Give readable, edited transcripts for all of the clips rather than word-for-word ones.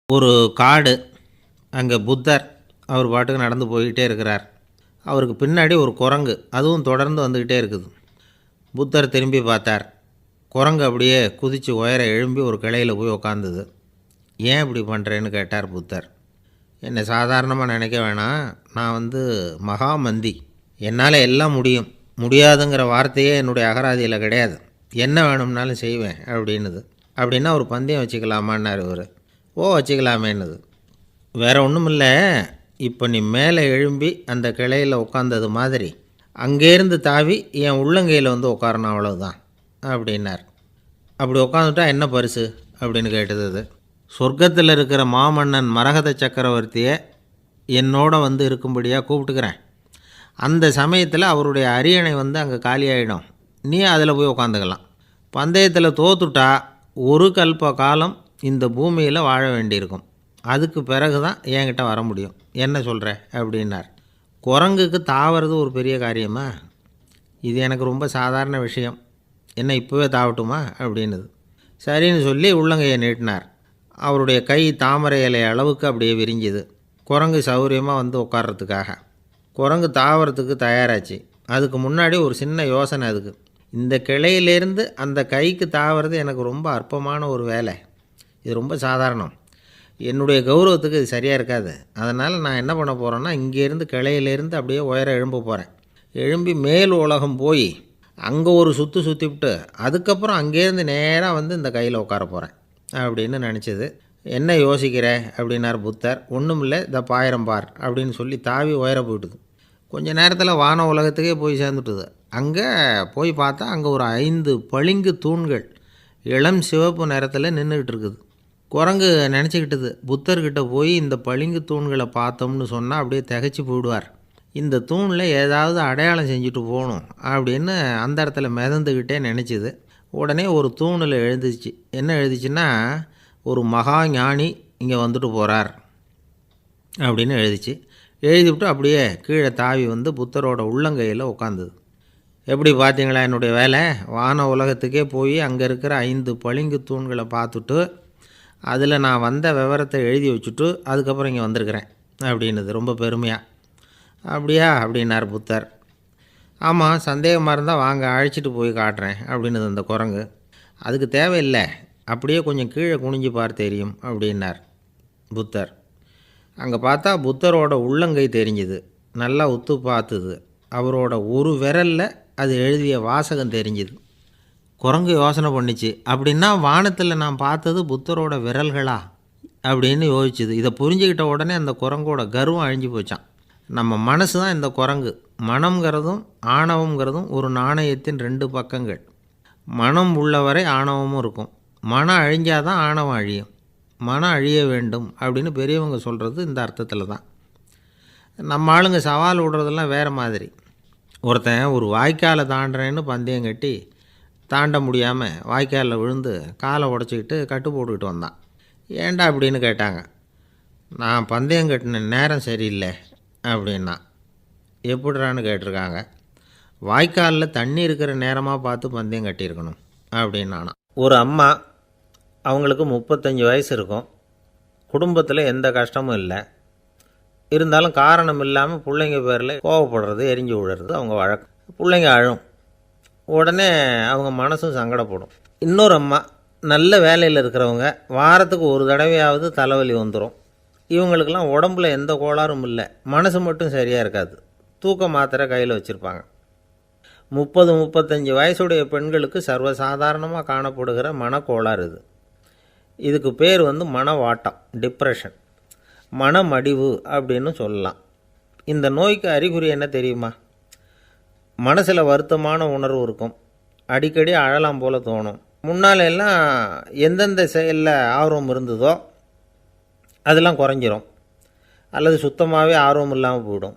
ஒரு காடு. அங்கே புத்தர் அவர் பாட்டுக்கு நடந்து போய்கிட்டே இருக்கிறார். அவருக்கு பின்னாடி ஒரு குரங்கு, அதுவும் தொடர்ந்து வந்துக்கிட்டே இருக்குது. புத்தர் திரும்பி பார்த்தார். குரங்கு அப்படியே குதித்து உயர எழும்பி ஒரு கிளையில் போய் உக்காந்துது. ஏன் இப்படி பண்ணுறேன்னு கேட்டார் புத்தர். என்னை சாதாரணமாக நினைக்க வேணாம், நான் மகாமந்தி, என்னால் எல்லாம் முடியும், முடியாதுங்கிற வார்த்தையே என்னுடைய அகராதியில் கிடையாது, என்ன வேணும்னாலும் செய்வேன் அப்படின்னுது. அப்படின்னா ஒரு பந்தயம் வச்சுக்கலாமான்னார் இவர். ஓ வச்சுக்கலாமேன்னுது. வேறு ஒன்றும் இல்லை, இப்போ நீ மேலே எழும்பி அந்த கிளையில் உட்காந்தது மாதிரி அங்கேருந்து தாவி என் உள்ளங்கையில் உட்காரணும், அவ்வளவுதான் அப்படின்னார். அப்படி உட்காந்துட்டா என்ன பரிசு அப்படின்னு கேட்டது அது. சொர்க்கத்தில் இருக்கிற மாமன்னன் மரகத சக்கரவர்த்தியை என்னோட இருக்கும்படியாக கூப்பிட்டுக்கிறேன். அந்த சமயத்தில் அவருடைய அரியணை அங்கே காலியாகிடும், நீ அதில் போய் உட்காந்துக்கலாம். பந்தயத்தில் தோத்துட்டா ஒரு கல்ப காலம் இந்த பூமியில் வாழ வேண்டியிருக்கும், அதுக்கு பிறகு தான் என்கிட்ட வர முடியும், என்ன சொல்கிற அப்படின்னார். குரங்குக்கு தாவறது ஒரு பெரிய காரியமா? இது எனக்கு ரொம்ப சாதாரண விஷயம், என்ன இப்போவே தாவட்டுமா அப்படின்னுது. சரின்னு சொல்லி உள்ளங்கையை நீட்டினார். அவருடைய கை தாமரை இலை அளவுக்கு அப்படியே விரிஞ்சுது. குரங்கு சௌகரியமாக உட்கார்றதுக்காக. குரங்கு தாவறதுக்கு தயாராச்சு. அதுக்கு முன்னாடி ஒரு சின்ன யோசனை அதுக்கு. இந்த கிளையிலேருந்து அந்த கைக்கு தாவறது எனக்கு ரொம்ப அற்பமான ஒரு வேலை, இது ரொம்ப சாதாரணம், என்னுடைய கௌரவத்துக்கு இது சரியாக இருக்காது. அதனால் நான் என்ன பண்ண போகிறேன்னா, இங்கேருந்து கிளையிலேருந்து அப்படியே உயர எழும்ப போகிறேன். எழும்பி மேல் உலகம் போய் அங்கே ஒரு சுற்றிவிட்டு அதுக்கப்புறம் அங்கேருந்து நேராக இந்த கையில் உட்கார போகிறேன் அப்படின்னு நினச்சிது. என்ன யோசிக்கிற அப்படின்னார் புத்தர். ஒன்றும் இல்லை, இந்த பாயிரம் பார் அப்படின்னு சொல்லி தாவி உயர போயிட்டுது. கொஞ்சம் நேரத்தில் வான உலகத்துக்கே போய் சேர்ந்துட்டுது. அங்கே போய் பார்த்தா அங்கே ஒரு 5 பளிங்கு தூண்கள் இளம் சிவப்பு நிறத்தில் நின்றுக்கிட்டு இருக்குது. குரங்கு நினச்சிக்கிட்டது, புத்தர்கிட்ட போய் இந்த பளிங்கு தூண்களை பார்த்தோம்னு சொன்னால் அப்படியே திகைச்சி போயிடுவார், இந்த தூணில் ஏதாவது அடையாளம் செஞ்சுட்டு போகணும் அப்படின்னு அந்த இடத்துல மிதந்துக்கிட்டே நினச்சிது. உடனே ஒரு தூணில் எழுந்துச்சு. என்ன எழுதிச்சுன்னா, ஒரு மகா ஞானி இங்கே வந்துட்டு போகிறார் அப்படின்னு எழுதிச்சு. எழுதிவிட்டு அப்படியே கீழே தாவி புத்தரோட உள்ளங்கையில் உட்காந்துது. எப்படி பார்த்தீங்களா என்னுடைய வேலை? வான உலகத்துக்கே போய் அங்கே இருக்கிற 5 பளிங்கு தூண்களை பார்த்துட்டு அதில் நான் வந்த விவரத்தை எழுதி வச்சுட்டு அதுக்கப்புறம் இங்கே வந்திருக்கிறேன் அப்படின்னுது ரொம்ப பெருமையாக. அப்படியா அப்படின்னார் புத்தர். ஆமாம், சந்தேகமாக இருந்தால் வாங்க, அழைச்சிட்டு போய் காட்டுறேன் அப்படின்னுது அந்த குரங்கு. அதுக்கு தேவையில்லை, அப்படியே கொஞ்சம் கீழே குனிஞ்சு பார்த்து தெரியும் அப்படின்னார் புத்தர். அங்கே பார்த்தா புத்தரோட உள்ளங்கை தெரிஞ்சுது. நல்லா உத்து பார்த்துது. அவரோட ஒரு விரலில் அது எழுதிய வாசகம் தெரிஞ்சுது. குரங்கு யோசனை பண்ணிச்சு, அப்படின்னா வானத்தில் நான் பார்த்தது புத்தரோட விரல்களா அப்படின்னு யோசிச்சுது. இதை புரிஞ்சுக்கிட்ட உடனே அந்த குரங்கோட கர்வம் அழிஞ்சு போச்சான். நம்ம மனசு தான் இந்த குரங்கு. மனம்ங்கிறதும் ஆணவங்கிறதும் ஒரு நாணயத்தின் 2 பக்கங்கள். மனம் உள்ளவரை ஆணவமும் இருக்கும். மனம் அழிஞ்சாதான் ஆணவம் அழியும். மனம் அழிய வேண்டும் அப்படின்னு பெரியவங்க சொல்கிறது இந்த அர்த்தத்தில் தான். நம்ம ஆளுங்க சவால் விடுறதெல்லாம் வேறு மாதிரி. ஒருத்தன் ஒரு வாய்க்காலை தாண்டுறேன்னு பந்தயம் கட்டி தாண்ட முடியாமல் வாய்க்காலில் விழுந்து காலை உடச்சிக்கிட்டு கட்டு போட்டுக்கிட்டு வந்தான். ஏன்டா அப்படின்னு கேட்டாங்க. நான் பந்தயம் கட்டின நேரம் சரியில்லை அப்படின்னா. எப்படிறான்னு கேட்டிருக்காங்க. வாய்க்காலில் தண்ணி இருக்கிற நேரமாக பார்த்து பந்தயம் கட்டியிருக்கணும் அப்படின்னானா. ஒரு அம்மா, அவங்களுக்கு 35 வயசு இருக்கும், குடும்பத்தில் எந்த கஷ்டமும் இல்லை, இருந்தாலும் காரணம் இல்லாமல் பிள்ளைங்க பேரில் கோவப்படுறது, எரிஞ்சு விழுறது அவங்க வழக்கம். பிள்ளைங்க அழும், உடனே அவங்க மனசும் சங்கடப்படும். இன்னொரு அம்மா, நல்ல வேலையில் இருக்கிறவங்க, வாரத்துக்கு ஒரு தடவையாவது தலைவலி வந்துடும். இவங்களுக்கெல்லாம் உடம்புல எந்த கோளாறும் இல்லை, மனசு மட்டும் சரியாக இருக்காது, தூக்க மாத்திரை கையில் வச்சுருப்பாங்க. 30-35 வயசுடைய பெண்களுக்கு சர்வசாதாரணமாக காணப்படுகிற மனக்கோளாறு இது. இதுக்கு பேர் மனவாட்டம், டிப்ரெஷன், மனமடிவு அப்படின்னு சொல்லலாம். இந்த நோய்க்கு அறிகுறி என்ன தெரியுமா? மனசில் வருத்தமான உணர்வு இருக்கும், அடிக்கடி அழலாம் போல் தோணும். முன்னால் எல்லாம் எந்தெந்த செயலில் ஆர்வம் இருந்ததோ அதெல்லாம் குறைஞ்சிரும், அல்லது சுத்தமாகவே ஆர்வம் இல்லாமல் போயிடும்.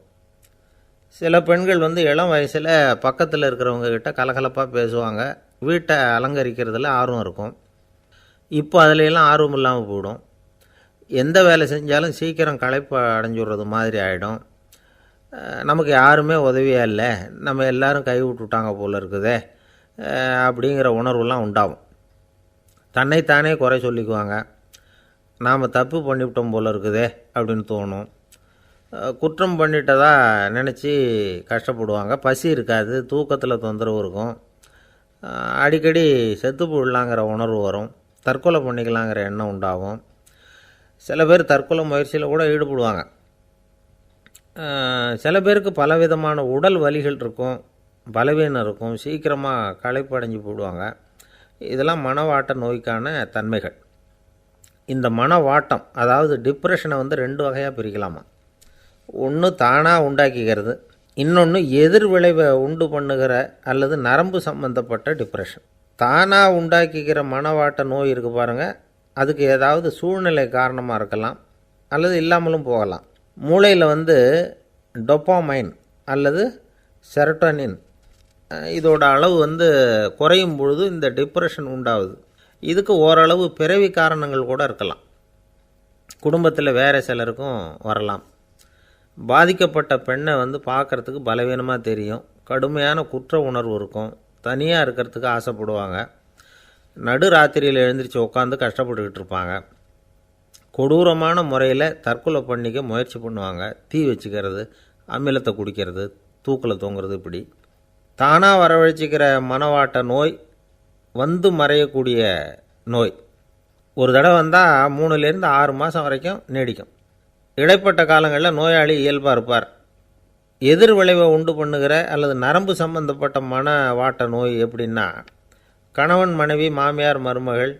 சில பெண்கள் இளம் வயசில் பக்கத்தில் இருக்கிறவங்க கிட்ட கலகலப்பாக பேசுவாங்க, வீட்டை அலங்கரிக்கிறதுல ஆர்வம் இருக்கும். இப்போ அதிலெல்லாம் ஆர்வம் இல்லாமல் போயிடும். எந்த வேலை செஞ்சாலும் சீக்கிரம் களைப்பு அடைஞ்சுடுறது மாதிரி ஆகிடும். நமக்கு யாருமே உதவியாக இல்லை, நம்ம எல்லோரும் கை விட்டுட்டாங்க போல் இருக்குதே அப்படிங்கிற உணர்வுலாம் உண்டாகும். தன்னைத்தானே குறை சொல்லிக்குவாங்க. நாம் தப்பு பண்ணிவிட்டோம் போல இருக்குதே அப்படின்னு தோணும். குற்றம் பண்ணிட்டதா நினச்சி கஷ்டப்படுவாங்க. பசி இருக்காது, தூக்கத்தில் தொந்தரவு இருக்கும், அடிக்கடி செத்து போடலாங்கிற உணர்வு வரும், தற்கொலை பண்ணிக்கலாங்கிற எண்ணம் உண்டாகும். சில பேர் தற்கொலை முயற்சியில் கூட ஈடுபடுவாங்க. சில பேருக்கு பலவிதமான உடல் வலிகள் இருக்கும், பலவீனம் இருக்கும், சீக்கிரமாக களைப்படைஞ்சு போடுவாங்க. இதெல்லாம் மனவாட்ட நோய்க்கான தன்மைகள். இந்த மனவாட்டம், அதாவது டிப்ரெஷனை ரெண்டு வகையாக பிரிக்கலாமா. ஒன்று தானாக உண்டாக்கிக்கிறது, இன்னொன்று எதிர் விளைவை உண்டு பண்ணுகிற அல்லது நரம்பு சம்பந்தப்பட்ட டிப்ரெஷன். தானாக உண்டாக்கிக்கிற மனவாட்ட நோய் இருக்குது பாருங்கள், அதுக்கு ஏதாவது சூழ்நிலை காரணமாக இருக்கலாம் அல்லது இல்லாமலும் போகலாம். மூளையில் டொப்பாமைன் அல்லது செரட்டோனின் இதோட அளவு குறையும் பொழுது இந்த டிப்ரெஷன் உண்டாகுது. இதுக்கு ஓரளவு பிறவி காரணங்கள் கூட இருக்கலாம். குடும்பத்தில் வேறு சிலருக்கும் வரலாம். பாதிக்கப்பட்ட பெண்ணை பார்க்குறதுக்கு பலவீனமாக தெரியும், கடுமையான குற்ற உணர்வு இருக்கும், தனியாக இருக்கிறதுக்கு ஆசைப்படுவாங்க, நடு ராத்திரியில் எழுந்திரிச்சு உட்காந்து கஷ்டப்பட்டுக்கிட்டு இருப்பாங்க, கொடூரமான முறையில் தற்கொலை பண்ணிக்க முயற்சி பண்ணுவாங்க, தீ வச்சுக்கிறது, அமிலத்தை குடிக்கிறது, தூக்கில் தொங்குறது. இப்படி தானாக வரவழைச்சிக்கிற மனவாட்ட நோய் மறையக்கூடிய நோய். ஒரு தடவை வந்தால் 3லேருந்து 6 மாதம் வரைக்கும் நீடிக்கும். இடைப்பட்ட காலங்களில் நோயாளி இயல்பாக இருப்பார். எதிர் விளைவை உண்டு பண்ணுகிற அல்லது நரம்பு சம்பந்தப்பட்ட மனவாட்ட நோய் எப்படின்னா, கணவன் மனைவி மாமியார் மருமகள்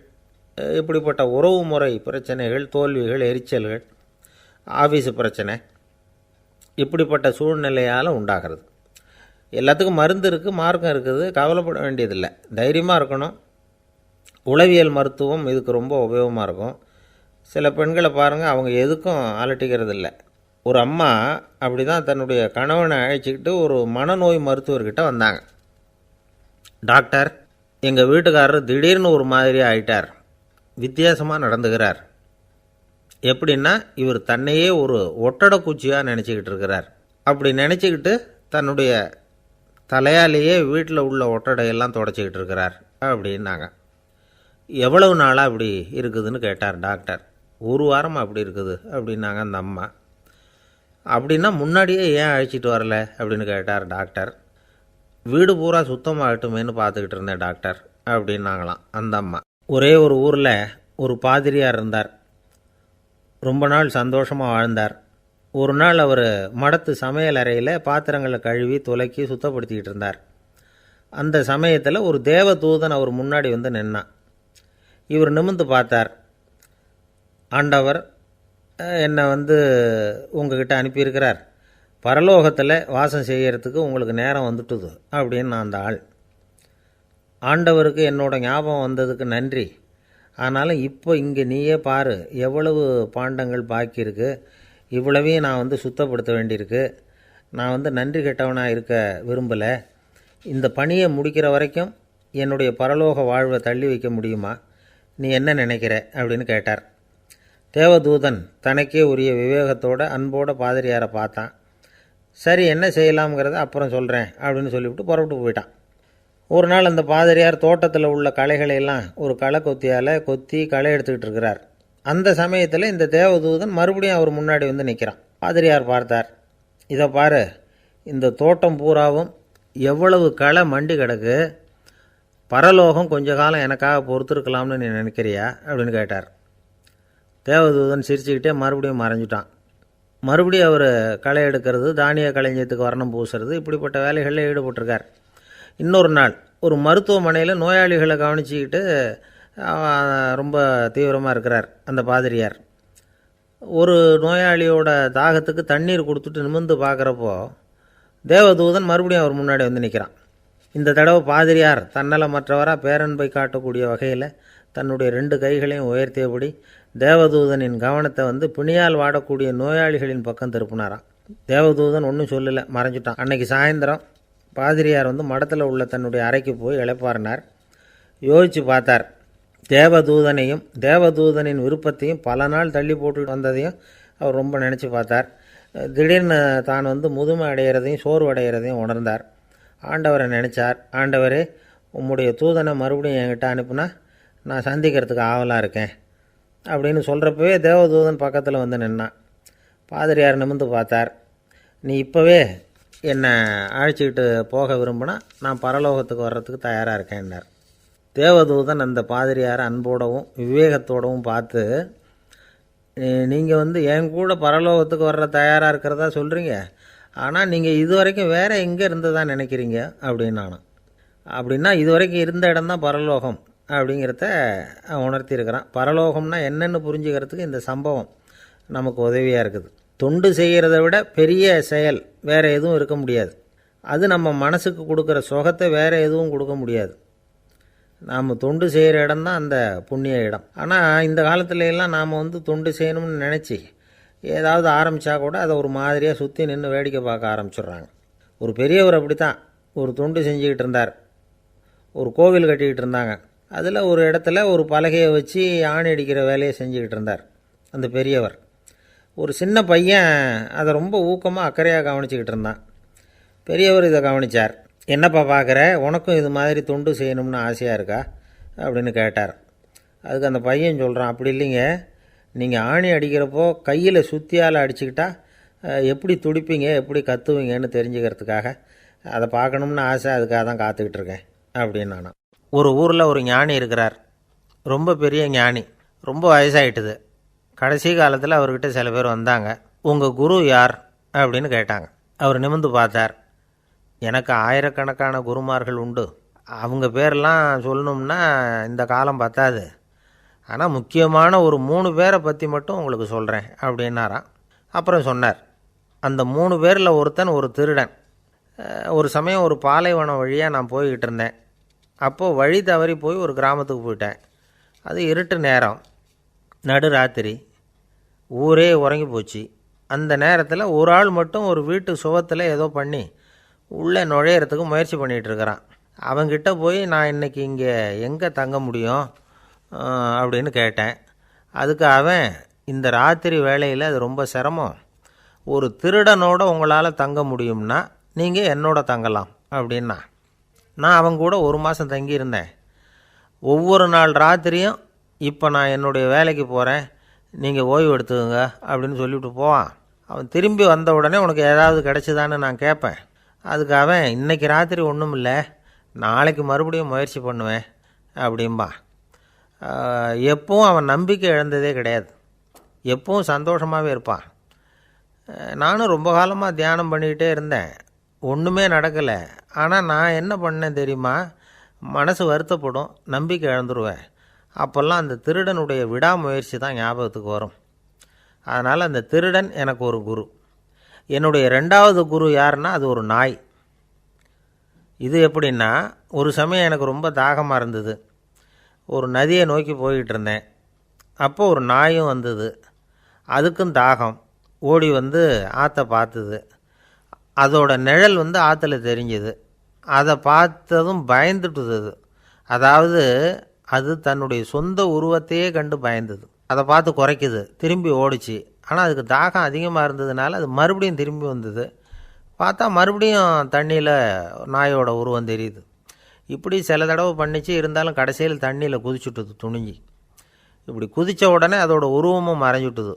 இப்படிப்பட்ட உறவு முறை பிரச்சனைகள், தோல்விகள், எரிச்சல்கள், ஆஃபீஸு பிரச்சனை, இப்படிப்பட்ட சூழ்நிலையால் உண்டாகிறது. எல்லாத்துக்கும் மருந்து இருக்குது, மார்க்கம் இருக்குது, கவலைப்பட வேண்டியதில்லை, தைரியமாக இருக்கணும். உளவியல் மருத்துவம் இதுக்கு ரொம்ப உபயோகமாக இருக்கும். சில பெண்களை பாருங்கள், அவங்க எதுக்கும் அலட்டிக்கிறது இல்லை. ஒரு அம்மா அப்படி தான் தன்னுடைய கணவனை அழைச்சிக்கிட்டு ஒரு மனநோய் மருத்துவர்கிட்ட வந்தாங்க. டாக்டர், எங்கள் வீட்டுக்காரர் திடீர்னு ஒரு மாதிரி ஆயிட்டார், வித்தியாசமாக நடந்துகிறார். எப்படின்னா, இவர் தன்னையே ஒரு ஒட்டடை குச்சியாக நினச்சிக்கிட்டு இருக்கிறார். அப்படி நினச்சிக்கிட்டு தன்னுடைய தலையாலேயே வீட்டில் உள்ள ஒட்டடையெல்லாம் தொடச்சிக்கிட்டு இருக்கிறார் அப்படின்னாங்க. எவ்வளவு நாளாக அப்படி இருக்குதுன்னு கேட்டார் டாக்டர். 1 வாரமாக அப்படி இருக்குது அப்படின்னாங்க அந்த அம்மா. அப்படின்னா முன்னாடியே ஏன் அழைச்சிட்டு வரல அப்படின்னு கேட்டார் டாக்டர். வீடு பூரா சுத்தமாகட்டுமேனு பார்த்துக்கிட்டு இருந்தேன் டாக்டர் அப்படின்னாங்களாம் அந்த அம்மா. ஒரே ஒரு ஊரில் ஒரு பாதிரியார் இருந்தார். ரொம்ப நாள் சந்தோஷமாக வாழ்ந்தார். ஒரு நாள் அவர் மடத்து சமையல் அறையில் பாத்திரங்களை கழுவி துலக்கி சுத்தப்படுத்திக்கிட்டு இருந்தார். அந்த சமயத்தில் ஒரு தேவதூதன் அவர் முன்னாடி நின்னான். இவர் நிமிர்ந்து பார்த்தார். ஆண்டவர் என்னை உங்ககிட்ட அனுப்பியிருக்கிறார், பரலோகத்தில் வாசம் செய்கிறதுக்கு உங்களுக்கு நேரம் வந்துட்டுது அப்படின்னு அந்த ஆள். ஆண்டவருக்கு என்னோட ஞாபகம் வந்ததுக்கு நன்றி. ஆனாலும் இப்போ இங்கே நீயே பாரு, எவ்வளவு பாண்டங்கள் பாக்கி இருக்குது, இவ்வளவையும் நான் சுத்தப்படுத்த வேண்டியிருக்கு. நான் நன்றி கெட்டவனாக இருக்க விரும்பலை. இந்த பணியை முடிக்கிற வரைக்கும் என்னுடைய பரலோக வாழ்வை தள்ளி வைக்க முடியுமா? நீ என்ன நினைக்கிற அப்படின்னு கேட்டார். தேவதூதன் தனக்கே உரிய விவேகத்தோட அன்போட பாதிரியாரை பார்த்தான். சரி, என்ன செய்யலாம்ங்கிறத அப்புறம் சொல்கிறேன் அப்படின்னு சொல்லிவிட்டு புறப்பட்டு போயிட்டான். ஒரு நாள் அந்த பாதிரியார் தோட்டத்தில் உள்ள களைகளையெல்லாம் ஒரு களை கொத்தியால் கொத்தி களை எடுத்துக்கிட்டு இருக்கிறார். அந்த சமயத்தில் இந்த தேவதூதன் மறுபடியும் அவர் முன்னாடி நிற்கிறான். பாதிரியார் பார்த்தார். இதை பாரு, இந்த தோட்டம் பூராவும் எவ்வளவு களை மண்டி கிடக்கு, பரலோகம் கொஞ்ச காலம் எனக்காக பொறுத்திருக்கலாம்னு நீ நினைக்கிறியா அப்படின்னு கேட்டார். தேவதூதன் சிரிச்சுக்கிட்டே மறுபடியும் மறைஞ்சிட்டான். மறுபடியும் அவர் களை எடுக்கிறது, தானிய களஞ்சியத்துக்கு வர்ணம் பூசுறது, இப்படிப்பட்ட வேலைகளில் ஈடுபட்டிருக்கார். இன்னொரு நாள் ஒரு மருத்துவமனையில் நோயாளிகளை கவனிச்சிக்கிட்டு ரொம்ப தீவிரமாக இருக்கிறார் அந்த பாதிரியார். ஒரு நோயாளியோட தாகத்துக்கு தண்ணீர் கொடுத்துட்டு நிமிர்ந்து பார்க்குறப்போ தேவதூதன் மறுபடியும் அவர் முன்னாடி நிற்கிறான். இந்த தடவை பாதிரியார் தன்னலமற்றவராக பேரன்பை காட்டக்கூடிய வகையில் தன்னுடைய 2 கைகளையும் உயர்த்தியபடி தேவதூதனின் கவனத்தை பிணியால் வாடக்கூடிய நோயாளிகளின் பக்கம் திருப்பினாராம். தேவதூதன் ஒன்றும் சொல்லலை, மறைஞ்சிட்டான். அன்னைக்கு சாயந்தரம் பாதிரியார் மடத்தில் உள்ள தன்னுடைய அறைக்கு போய் இளைப்பாறினார். யோசித்து பார்த்தார். தேவதூதனையும் தேவதூதனின் விருப்பத்தையும் பல நாள் தள்ளி போட்டு வந்ததையும் அவர் ரொம்ப நினச்சி பார்த்தார். திடீர்னு தான் முதுமை அடைகிறதையும் சோர்வு அடைகிறதையும் உணர்ந்தார். ஆண்டவரை நினச்சார். ஆண்டவரே, உம்முடைய தூதனை மறுபடியும் என்கிட்ட அனுப்புனா நான் சந்திக்கிறதுக்கு ஆவலாக இருக்கேன். அப்படின்னு சொல்கிறப்பவே தேவதூதன் பக்கத்தில் வந்து நின்னான். பாதிரியார் நிமிர்ந்து பார்த்தார். நீ இப்போவே என்னை அழைச்சிக்கிட்டு போக விரும்பினா நான் பரலோகத்துக்கு வர்றதுக்கு தயாராக இருக்கேன்னார். தேவதூதன் அந்த பாதிரியாரை அன்போடவும் விவேகத்தோடவும் பார்த்து, நீங்கள் என் கூட பரலோகத்துக்கு வர்ற தயாராக இருக்கிறதா சொல்கிறீங்க, ஆனால் நீங்கள் இது வரைக்கும் வேறு எங்கே இருந்ததா நினைக்கிறீங்க அப்படின்னானான். அப்படின்னா இது வரைக்கும் இருந்த இடம்தான் பரலோகம் அப்படிங்கிறத உணர்த்தியிருக்கிறான். பரலோகம்னா என்னென்னு புரிஞ்சுக்கிறதுக்கு இந்த சம்பவம் நமக்கு உதவியாக இருக்குது. தொண்டு செய்கிறத விட பெரிய செயல் வேறு எதுவும் இருக்க முடியாது. அது நம்ம மனசுக்கு கொடுக்குற சுகத்தை வேறு எதுவும் கொடுக்க முடியாது. நாம் தொண்டு செய்கிற இடம் தான் அந்த புண்ணிய இடம். ஆனால் இந்த காலத்துல எல்லாம் நாம் தொண்டு செய்யணும்னு நினச்சி ஏதாவது ஆரம்பித்தா கூட அதை ஒரு மாதிரியாக சுற்றி நின்று வேடிக்கை பார்க்க ஆரம்பிச்சிடுறாங்க. ஒரு பெரியவர் அப்படி தான் ஒரு தொண்டு செஞ்சுக்கிட்டு இருந்தார். ஒரு கோவில் கட்டிக்கிட்டு இருந்தாங்க. அதில் ஒரு இடத்துல ஒரு பலகையை வச்சு ஆணி அடிக்கிற வேலையை செஞ்சுக்கிட்டு இருந்தார் அந்த பெரியவர். ஒரு சின்ன பையன் அதை ரொம்ப ஊக்கமாக அக்கறையாக கவனிச்சிக்கிட்டு இருந்தான். பெரியவர் இதை கவனித்தார். என்னப்பா பார்க்குற, உனக்கும் இது மாதிரி தொண்டு செய்யணும்னு ஆசையாக இருக்கா அப்படின்னு கேட்டார். அதுக்கு அந்த பையன் சொல்கிறான், அப்படி இல்லைங்க, நீங்கள் ஆணி அடிக்கிறப்போ கையில் சுத்தியால் அடிச்சுக்கிட்டா எப்படி துடிப்பீங்க, எப்படி கத்துவீங்கன்னு தெரிஞ்சுக்கிறதுக்காக அதை பார்க்கணும்னு ஆசை, அதுக்காக தான் காத்துக்கிட்டு இருக்கேன் அப்படின்னு நானும். ஒரு ஊரில் ஒரு ஞானி இருக்கிறார். ரொம்ப பெரிய ஞானி, ரொம்ப வயசாகிட்டுது. கடைசி காலத்தில் அவர்கிட்ட சில பேர் வந்தாங்க. உங்கள் குரு யார் அப்படின்னு கேட்டாங்க. அவர் நிமிர்ந்து பார்த்தார். எனக்கு ஆயிரக்கணக்கான குருமார்கள் உண்டு, அவங்க பேரெல்லாம் சொல்லணும்னா இந்த காலம் பத்தாது, ஆனால் முக்கியமான ஒரு 3 பேரை பற்றி மட்டும் உங்களுக்கு சொல்கிறேன் அப்படின்னாராம். அப்புறம் சொன்னார், அந்த 3 பேரில் ஒருத்தன் ஒரு திருடன். ஒரு சமயம் ஒரு பாலைவனம் வழியாக நான் போய்கிட்டு இருந்தேன். அப்போது வழி தவறி போய் ஒரு கிராமத்துக்கு போயிட்டேன். அது இருட்டு நேரம், நடுராத்திரி, ஊரே உறங்கி போச்சு. அந்த நேரத்தில் ஒரு ஆள் மட்டும் ஒரு வீட்டு சுவத்தில் ஏதோ பண்ணி உள்ளே நுழையிறதுக்கு முயற்சி பண்ணிகிட்ருக்கிறான். அவங்கிட்ட போய் நான் இன்றைக்கி இங்கே எங்கே தங்க முடியும் அப்படின்னு கேட்டேன். அதுக்கு அவன், இந்த ராத்திரி வேளையில் அது ரொம்ப சிரமம், ஒரு திருடனோட உங்களால் தங்க முடியும்னா நீங்கள் என்னோட தங்கலாம் அப்படின்னா. நான் அவங்க கூட 1 மாதம் தங்கியிருந்தேன். ஒவ்வொரு நாள் ராத்திரியும் இப்போ நான் என்னுடைய வேலைக்கு போகிறேன், நீங்கள் ஓய்வு எடுத்துக்கோங்க அப்படின்னு சொல்லிவிட்டு போவான். அவன் திரும்பி வந்த உடனே உனக்கு ஏதாவது கிடச்சிதான்னு நான் கேட்பேன். அதுக்கு அவன், இன்றைக்கி ராத்திரி ஒன்றும் இல்லை, நாளைக்கு மறுபடியும் முயற்சி பண்ணுவேன் அப்படின்பா. எப்பவும் அவன் நம்பிக்கை இழந்ததே கிடையாது, எப்பவும் சந்தோஷமாகவே இருப்பான். நானும் ரொம்ப காலமாக தியானம் பண்ணிக்கிட்டே இருந்தேன், ஒன்றுமே நடக்கலை. ஆனால் நான் என்ன பண்ணேன் தெரியுமா, மனசு வருத்தப்படும், நம்பிக்கை இழந்துருவேன். அப்போல்லாம் அந்த திருடனுடைய விடாமுயற்சி தான் ஞாபகத்துக்கு வரும். அதனால் அந்த திருடன் எனக்கு ஒரு குரு. என்னுடைய 2வது குரு யாருன்னா அது ஒரு நாய். இது எப்படின்னா, ஒரு சமயம் எனக்கு ரொம்ப தாகமாக இருந்தது. ஒரு நதியை நோக்கி போய்கிட்டு இருந்தேன். அப்போ ஒரு நாயும் வந்தது. அதுக்கும் தாகம். ஓடி வந்து ஆற்றை பார்த்துது. அதோட நிழல் ஆற்றுல தெரிஞ்சுது. அதை பார்த்ததும் பயந்துட்டுது. அதாவது அது தன்னுடைய சொந்த உருவத்தையே கண்டு பயந்தது. அதை பார்த்து குறைக்குது, திரும்பி ஓடிச்சு. ஆனால் அதுக்கு தாகம் அதிகமாக இருந்ததுனால அது மறுபடியும் திரும்பி வந்தது. பார்த்தா மறுபடியும் தண்ணியில் நாயோட உருவம் தெரியுது. இப்படி சில தடவை பண்ணிச்சு. இருந்தாலும் கடைசியில் தண்ணியில் குதிச்சுட்டுது துணிஞ்சி. இப்படி குதித்த உடனே அதோட உருவமும் மறைஞ்சுட்டுது.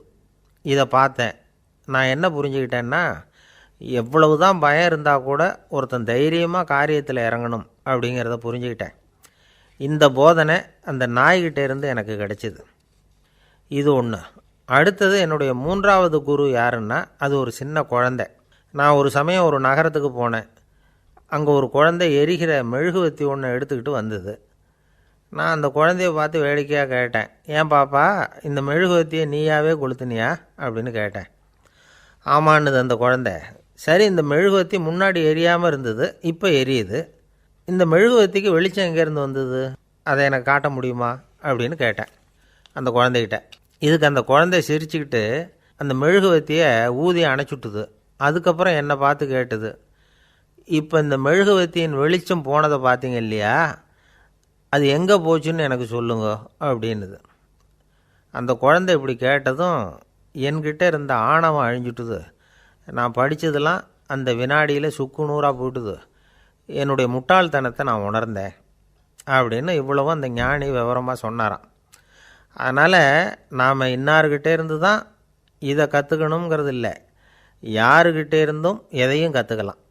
இதை பார்த்தேன். நான் என்ன புரிஞ்சுக்கிட்டேன்னா, எவ்வளவு தான் பயம் இருந்தால் கூட ஒருத்தன் தைரியமாக காரியத்தில் இறங்கணும் அப்படிங்கிறத புரிஞ்சுக்கிட்டேன். இந்த போதனை அந்த நாய்கிட்ட இருந்து எனக்கு கிடைச்சிது. இது ஒன்று. அடுத்தது என்னுடைய 3வது குரு யாருன்னா அது ஒரு சின்ன குழந்தை. நான் ஒரு சமயம் ஒரு நகரத்துக்கு போனேன். அங்கே ஒரு குழந்தை எரிகிற மெழுகுவத்தி ஒன்று எடுத்துக்கிட்டு வந்தது. நான் அந்த குழந்தைய பார்த்து வேடிக்கையாக கேட்டேன், ஏன் பாப்பா, இந்த மெழுகுவத்தியை நீயாவே கொளுத்துனியா அப்படின்னு கேட்டேன். ஆமான்னுது அந்த குழந்தை. சரி, இந்த மெழுகுவத்தி முன்னாடி எரியாமல் இருந்தது, இப்போ எரியுது. இந்த மெழுகுவத்திக்கு வெளிச்சம் எங்கேருந்து வந்தது, அதை எனக்கு காட்ட முடியுமா அப்படின்னு கேட்டேன் அந்த குழந்தைகிட்ட. இதுக்கு அந்த குழந்தை சிரிச்சுக்கிட்டு அந்த மெழுகுவத்தியை ஊதி அணைச்சுட்டுது. அதுக்கப்புறம் என்னை பார்த்து கேட்டுது, இப்போ இந்த மெழுகுவத்தியின் வெளிச்சம் போனதை பார்த்தீங்க இல்லையா, அது எங்கே போச்சுன்னு எனக்கு சொல்லுங்க அப்படின்னுது. அந்த குழந்தை இப்படி கேட்டதும் என்கிட்ட இருந்த ஆணவம் அழிஞ்சுட்டுது. நான் படித்ததெல்லாம் அந்த வினாடியில் சுக்கு நூறாக போயிட்டுது. என்னுடைய முட்டாள்தனத்தை நான் உணர்ந்தேன் அப்படின்னு இவ்வளவும் அந்த ஞானி விவரமாக சொன்னாராம். அதனால் நாம் இன்னார்கிட்டே இருந்து தான் இதை கற்றுக்கணுங்கிறது இல்லை, யாருக்கிட்டே இருந்தும் எதையும் கற்றுக்கலாம்.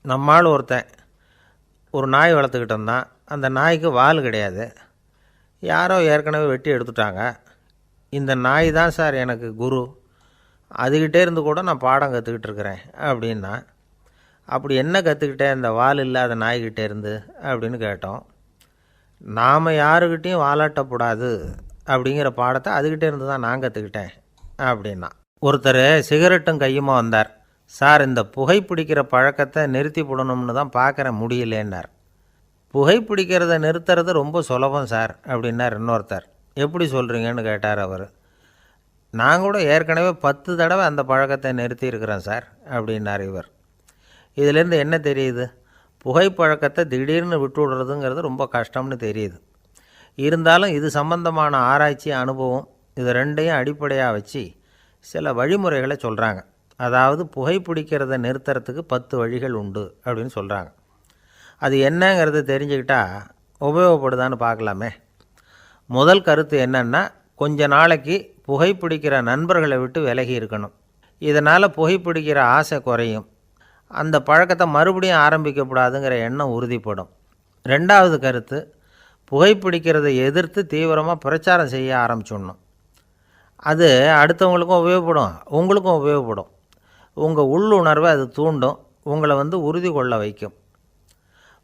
நம்மால் ஒருத்தன் ஒரு நாய் வளர்த்துக்கிட்டு இருந்தான். அந்த நாய்க்கு வால் கிடையாது. யாரோ ஏற்கனவே வெட்டி எடுத்துட்டாங்க. இந்த நாய் தான் சார் எனக்கு குரு, அதுக்கிட்டே இருந்து கூட நான் பாடம் கற்றுக்கிட்டு இருக்கிறேன் அப்படின்னா. அப்படி என்ன கற்றுக்கிட்டேன் இந்த வால் இல்லாத நாய்கிட்டே இருந்து அப்படின்னு கேட்டோம். நாம் யாருக்கிட்டேயும் வாலாட்டக்கூடாது அப்படிங்கிற பாடத்தை அதுக்கிட்டே இருந்து தான் நான் கற்றுக்கிட்டேன் அப்படின்னா. ஒருத்தர் சிகரெட்டும் கையுமா வந்தார். சார், இந்த புகைப்பிடிக்கிற பழக்கத்தை நிறுத்தி போடணும்னு தான் பார்க்குறேன், முடியலேன்னார். புகைப்பிடிக்கிறத நிறுத்துறது ரொம்ப சுலபம் சார் அப்படின்னார் இன்னொருத்தர். எப்படி சொல்கிறீங்கன்னு கேட்டார் அவர். நான் கூட ஏற்கனவே 10 தடவை அந்த பழக்கத்தை நிறுத்தி இருக்கிறேன் சார் அப்படின்னார் இவர். இதிலேருந்து என்ன தெரியுது? புகைப்பழக்கத்தை திடீர்னு விட்டு விடுறதுங்கிறது ரொம்ப கஷ்டம்னு தெரியுது. இருந்தாலும் இது சம்பந்தமான ஆராய்ச்சி, அனுபவம், இது ரெண்டையும் அடிப்படையாக வச்சு சில வழிமுறைகளை சொல்கிறாங்க. அதாவது புகைப்பிடிக்கிறத நிறுத்துறதுக்கு 10 வழிகள் உண்டு அப்படின்னு சொல்கிறாங்க. அது என்னங்கிறது தெரிஞ்சுக்கிட்டால் உபயோகப்படுதான்னு பார்க்கலாமே. முதல் கருத்து என்னென்னா, கொஞ்ச நாளைக்கு புகைப்பிடிக்கிற நண்பர்களை விட்டு விலகி இருக்கணும். இதனால் புகைப்பிடிக்கிற ஆசை குறையும். அந்த பழக்கத்தை மறுபடியும் ஆரம்பிக்கக்கூடாதுங்கிற எண்ணம் உறுதிப்படும். ரெண்டாவது கருத்து, புகைப்பிடிக்கிறதை எதிர்த்து தீவிரமாக பிரச்சாரம் செய்ய ஆரம்பிச்சிடணும். அது அடுத்தவங்களுக்கும் உபயோகப்படும், உங்களுக்கும் உபயோகப்படும். உங்கள் உள்ளுணர்வை அது தூண்டும், உங்களை உறுதி கொள்ள வைக்கும்.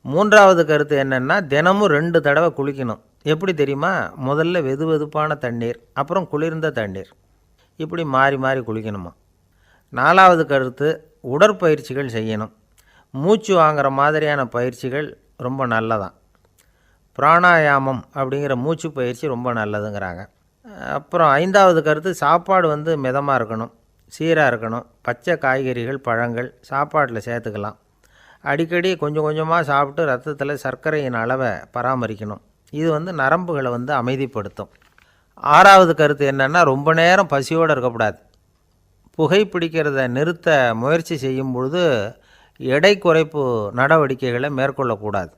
மூன்றாவது கருத்து என்னென்னா, தினமும் 2 தடவை குளிக்கணும். எப்படி தெரியுமா? முதல்ல வெது வெதுப்பான தண்ணீர், அப்புறம் குளிர்ந்த தண்ணீர், இப்படி மாறி மாறி குளிக்கணுமா. நாலாவது கருத்து, உடற்பயிற்சிகள் செய்யணும். மூச்சு வாங்குகிற மாதிரியான பயிற்சிகள் ரொம்ப நல்லதான். பிராணாயாமம் அப்படிங்கிற மூச்சு பயிற்சி ரொம்ப நல்லதுங்கிறாங்க. அப்புறம் ஐந்தாவது கருத்து, சாப்பாடு மிதமாக இருக்கணும், சீராக இருக்கணும். பச்சை காய்கறிகள், பழங்கள் சாப்பாட்டில் சேர்த்துக்கலாம். அடிக்கடி கொஞ்சம் கொஞ்சமாக சாப்பிட்டு ரத்தத்தில் சர்க்கரையின் அளவை பராமரிக்கணும். இது நரம்புகளை அமைதிப்படுத்தும். ஆறாவது கருத்து என்னென்னா, ரொம்ப நேரம் பசியோடு இருக்கக்கூடாது. புகைப்பிடிக்கிறத நிறுத்த முயற்சி செய்யும் பொழுது எடை குறைப்பு நடவடிக்கைகளை மேற்கொள்ளக்கூடாது.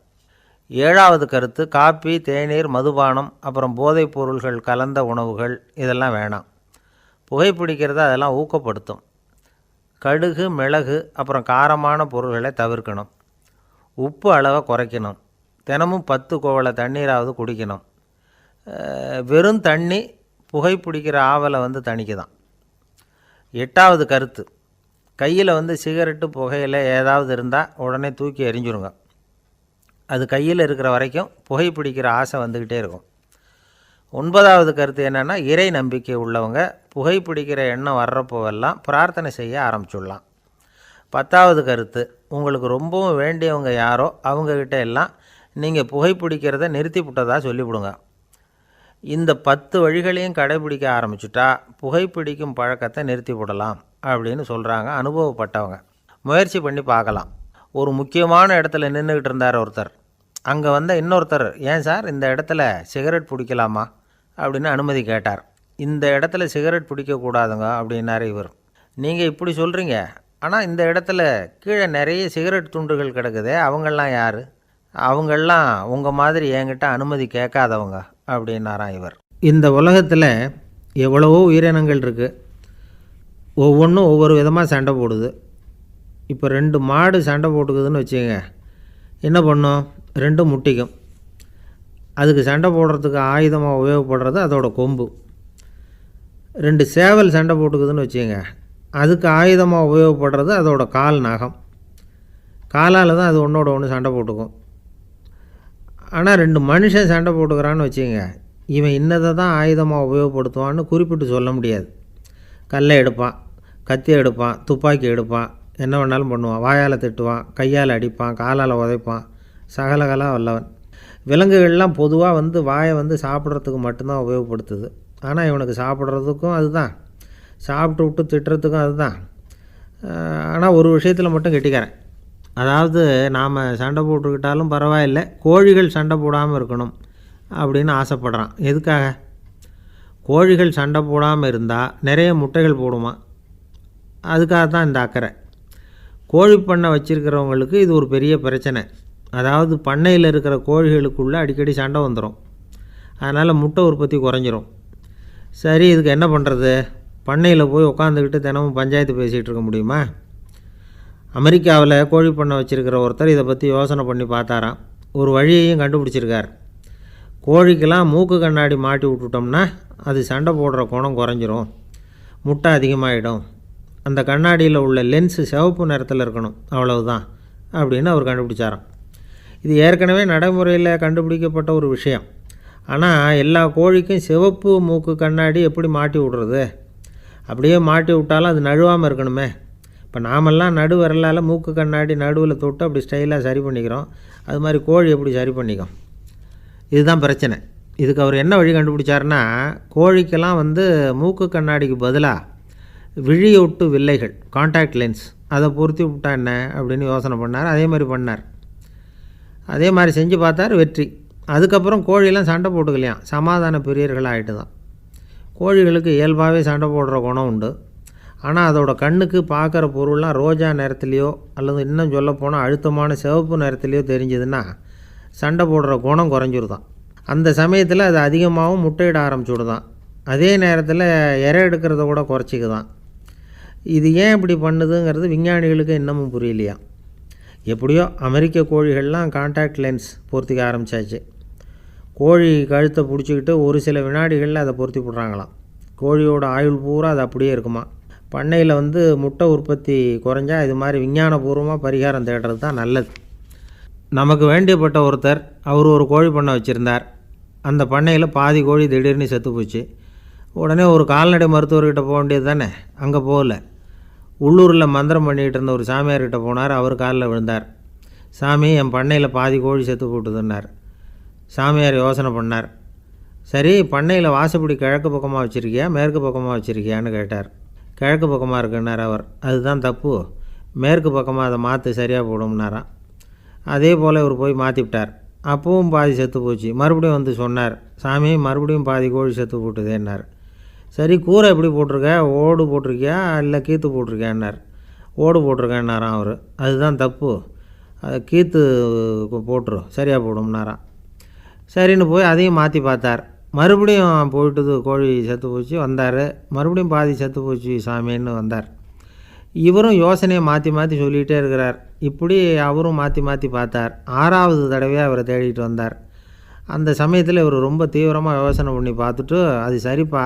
ஏழாவது கருத்து, காப்பி, தேநீர், மதுபானம், அப்புறம் போதைப் பொருள்கள் கலந்த உணவுகள் இதெல்லாம் வேணாம். புகைப்பிடிக்கிறத அதெல்லாம் ஊக்கப்படுத்தும். கடுகு, மிளகு, அப்புறம் காரமான பொருள்களை தவிர்க்கணும். உப்பு அளவை குறைக்கணும். தினமும் 10 குவளை தண்ணீராவது குடிக்கணும். வெறும் தண்ணி புகைப்பிடிக்கிற ஆவலை தணிக்குதான். எட்டாவது கருத்து, கையில் சிகரெட்டு, புகையில ஏதாவது இருந்தால் உடனே தூக்கி எறிஞ்சிருங்க. அது கையில் இருக்கிற வரைக்கும் புகைப்பிடிக்கிற ஆசை வந்துக்கிட்டே இருக்கும். ஒன்பதாவது கருத்து என்னென்னா, இறை நம்பிக்கை உள்ளவங்க புகைப்பிடிக்கிற எண்ணம் வர்றப்போவெல்லாம் பிரார்த்தனை செய்ய ஆரம்பிச்சுடலாம். 10வது கருத்து, உங்களுக்கு ரொம்பவும் வேண்டியவங்க யாரோ அவங்கக்கிட்ட எல்லாம் நீங்கள் புகைப்பிடிக்கிறத நிறுத்தி விட்டதாக சொல்லிவிடுங்க. இந்த 10 வழிகளையும் கடைபிடிக்க ஆரம்பிச்சுட்டா புகைப்பிடிக்கும் பழக்கத்தை நிறுத்தி விடலாம் அப்படின்னு சொல்கிறாங்க அனுபவப்பட்டவங்க. முயற்சி பண்ணி பார்க்கலாம். ஒரு முக்கியமான இடத்துல நின்றுக்கிட்டு இருந்தார் ஒருத்தர். அங்கே இன்னொருத்தர், ஏன் சார் இந்த இடத்துல சிகரெட் பிடிக்கலாமா அப்படின்னு அனுமதி கேட்டார். இந்த இடத்துல சிகரெட் பிடிக்கக்கூடாதுங்க அப்படின்னாரு இவர். நீங்கள் இப்படி சொல்கிறீங்க, ஆனால் இந்த இடத்துல கீழே நிறைய சிகரெட் துண்டுகள் கிடக்குதே, அவங்கெல்லாம் யார்? அவங்கெல்லாம் உங்கள் மாதிரி என்கிட்ட அனுமதி கேட்காதவங்க அப்படின்னாராம் இவர். இந்த உலகத்தில் எவ்வளவோ உயிரினங்கள் இருக்குது. ஒவ்வொன்றும் ஒவ்வொரு விதமாக சண்டை போடுது. இப்போ 2 மாடு சண்டை போட்டுக்குதுன்னு வச்சுக்கோங்க, என்ன பண்ணும்? 2 முட்டிக்கும். அதுக்கு சண்டை போடுறதுக்கு ஆயுதமாக உபயோகப்படுறது அதோட கொம்பு. 2 சேவல் சண்டை போட்டுக்குதுன்னு வச்சுக்கோங்க, அதுக்கு ஆயுதமாக உபயோகப்படுறது அதோட கால் நகம். காலால் தான் அது ஒன்றோட ஒன்று சண்டை போட்டுக்கும். ஆனால் 2 மனுஷன் சண்டை போட்டுக்கிறான்னு வச்சுக்கோங்க, இவன் இன்னதை தான் ஆயுதமாக உபயோகப்படுத்துவான்னு குறிப்பிட்டு சொல்ல முடியாது. கல்லை எடுப்பான், கத்தி எடுப்பான், துப்பாக்கி எடுப்பான், என்ன வேணாலும் பண்ணுவான். வாயால் திட்டுவான், கையால் அடிப்பான், காலால் உதைப்பான், சகலகலா வல்லவன். விலங்குகள்லாம் பொதுவாக வாயை சாப்பிட்றதுக்கு மட்டும்தான் உபயோகப்படுத்துது. ஆனால் இவனுக்கு சாப்பிட்றதுக்கும் அதுதான், சாப்பிட்டு விட்டு திட்டுறதுக்கும் அதுதான். ஆனால் ஒரு விஷயத்தில் மட்டும் கெட்டிக்கிறேன். அதாவது நாம் சண்டை போட்டுக்கிட்டாலும் பரவாயில்லை, கோழிகள் சண்டை போடாமல் இருக்கணும் அப்படின்னு ஆசைப்படுறான். எதுக்காக? கோழிகள் சண்டை போடாமல் இருந்தால் நிறைய முட்டைகள் போடுமா, அதுக்காக தான் இந்த அக்கறை. கோழி பண்ணை வச்சுருக்கிறவங்களுக்கு இது ஒரு பெரிய பிரச்சனை. அதாவது பண்ணையில் இருக்கிற கோழிகளுக்குள்ளே அடிக்கடி சண்டை வந்துடும். அதனால் முட்டை உற்பத்தி குறைஞ்சிரும். சரி, இதுக்கு என்ன பண்ணுறது? பண்ணையில் போய் உட்காந்துக்கிட்டு தினமும் பஞ்சாயத்து பேசிகிட்டு இருக்க முடியுமா? அமெரிக்காவில் கோழி பண்ணை வச்சுருக்கிற ஒருத்தர் இதை பற்றி யோசனை பண்ணி பார்த்தாராம். ஒரு வழியையும் கண்டுபிடிச்சிருக்கார். கோழிக்கெல்லாம் மூக்கு கண்ணாடி மாட்டி விட்டுட்டோம்னா அது சண்டை போடுற குணம் குறைஞ்சிரும், முட்டை அதிகமாகிடும். அந்த கண்ணாடியில் உள்ள லென்ஸு சிவப்பு நிறத்தில் இருக்கணும், அவ்வளவுதான் அப்படின்னு அவர் கண்டுபிடிச்சாராம். இது ஏற்கனவே நடைமுறையில் கண்டுபிடிக்கப்பட்ட ஒரு விஷயம். ஆனால் எல்லா கோழிக்கும் சிவப்பு மூக்கு கண்ணாடி எப்படி மாட்டி விட்றது? அப்படியே மாட்டி விட்டாலும் அது நழுவாமல் இருக்கணுமே. இப்போ நாமெல்லாம் நடு விரலால் மூக்கு கண்ணாடி நடுவில் தொட்டு அப்படி ஸ்டைலாக சரி பண்ணிக்கிறோம். அது மாதிரி கோழி எப்படி சரி பண்ணிக்கும்? இதுதான் பிரச்சனை. இதுக்கு அவர் என்ன வழி கண்டுபிடிச்சாருன்னா, கோழிக்கெல்லாம் மூக்கு கண்ணாடிக்கு பதிலாக விழியொட்டு வில்லைகள், கான்டாக்ட் லென்ஸ், அதை பொருத்தி விட்டா என்ன அப்படின்னு யோசனை பண்ணார். அதே மாதிரி பண்ணார். அதே மாதிரி செஞ்சு பார்த்தார், வெற்றி. அதுக்கப்புறம் கோழியெல்லாம் சண்டை போட்டுக்கலையாம், சமாதான பிரியர்கள் ஆகிட்டு தான். கோழிகளுக்கு இயல்பாகவே சண்டை போடுற குணம் உண்டு. ஆனால் அதோட கண்ணுக்கு பார்க்குற பொருள்லாம் ரோஜா நிறத்துலையோ அல்லது இன்னும் சொல்லப்போனால் அழுத்தமான சிவப்பு நிறத்துலையோ தெரிஞ்சதுன்னா சண்டை போடுற குணம் குறைஞ்சிருதான். அந்த சமயத்தில் அது அதிகமாகவும் முட்டையிட ஆரம்பிச்சுடுதான். அதே நேரத்தில் இறை எடுக்கிறத கூட குறைச்சிக்குதான். இது ஏன் இப்படி பண்ணுதுங்கிறது விஞ்ஞானிகளுக்கு இன்னமும் புரியலையா. எப்படியோ அமெரிக்க கோழிகள்லாம் கான்டாக்ட் லென்ஸ் பொருத்திக்க ஆரம்பித்தாச்சு. கோழி கழுத்தை பிடிச்சிக்கிட்டு ஒரு சில வினாடிகளில் அதை பொருத்தி போடுறாங்களாம். கோழியோட ஆயுள் பூரா அது அப்படியே இருக்குமா. பண்ணையில் முட்டை உற்பத்தி குறைஞ்சா இது மாதிரி விஞ்ஞானபூர்வமாக பரிகாரம் தேடுறது தான் நல்லது. நமக்கு வேண்டியப்பட்ட ஒருத்தர், அவர் ஒரு கோழி பண்ணை வச்சுருந்தார். அந்த பண்ணையில் பாதி கோழி திடீர்னு செத்து போச்சு. உடனே ஒரு கால்நடை மருத்துவர்கிட்ட போக வேண்டியது தானே. அங்கே போகல. உள்ளூரில் மந்திரம் பண்ணிகிட்டு இருந்த ஒரு சாமியார்கிட்ட போனார். அவர் காலில் விழுந்தார். சாமி, என் பண்ணையில் பாதி கோழி செத்து போட்டுதுன்னார். சாமியார் யோசனை பண்ணார். சரி, பண்ணையில் வாசப்படி கிழக்கு பக்கமாக வச்சுருக்கியா மேற்கு பக்கமாக வச்சுருக்கியான்னு கேட்டார். கிழக்கு பக்கமாக இருக்குன்னார் அவர். அதுதான் தப்பு, மேற்கு பக்கமாக அதை மாற்று, சரியாக போடும்னாராம். அதே போல் இவர் போய் மாற்றிவிட்டார். அப்பவும் பாதி செத்து போச்சு. மறுபடியும் சொன்னார், சாமி மறுபடியும் பாதி கோழி செத்து போட்டுதேன்னார். சரி, கூரை எப்படி போட்டிருக்க? ஓடு போட்டிருக்கியா இல்லை கீத்து போட்டிருக்கியான்னார். ஓடு போட்டிருக்கேன்னாராம் அவர். அதுதான் தப்பு, அதை கீத்து போட்டுரு, சரியாக போடும்னாராம். சரின்னு போய் அதையும் மாற்றி பார்த்தார். மறுபடியும் போயிட்டுது, கோழி செத்து போச்சு. வந்தார். மறுபடியும் பாதி செத்து போச்சு சாமின்னு வந்தார். இவரும் யோசனையை மாற்றி மாற்றி சொல்லிகிட்டே இருக்கிறார். இப்படி அவரும் மாற்றி மாற்றி பார்த்தார். 6வது தடவையாக அவரை தேடிட்டு வந்தார். அந்த சமயத்தில் இவர் ரொம்ப தீவிரமாக யோசனை பண்ணி பார்த்துட்டு, அது சரிப்பா,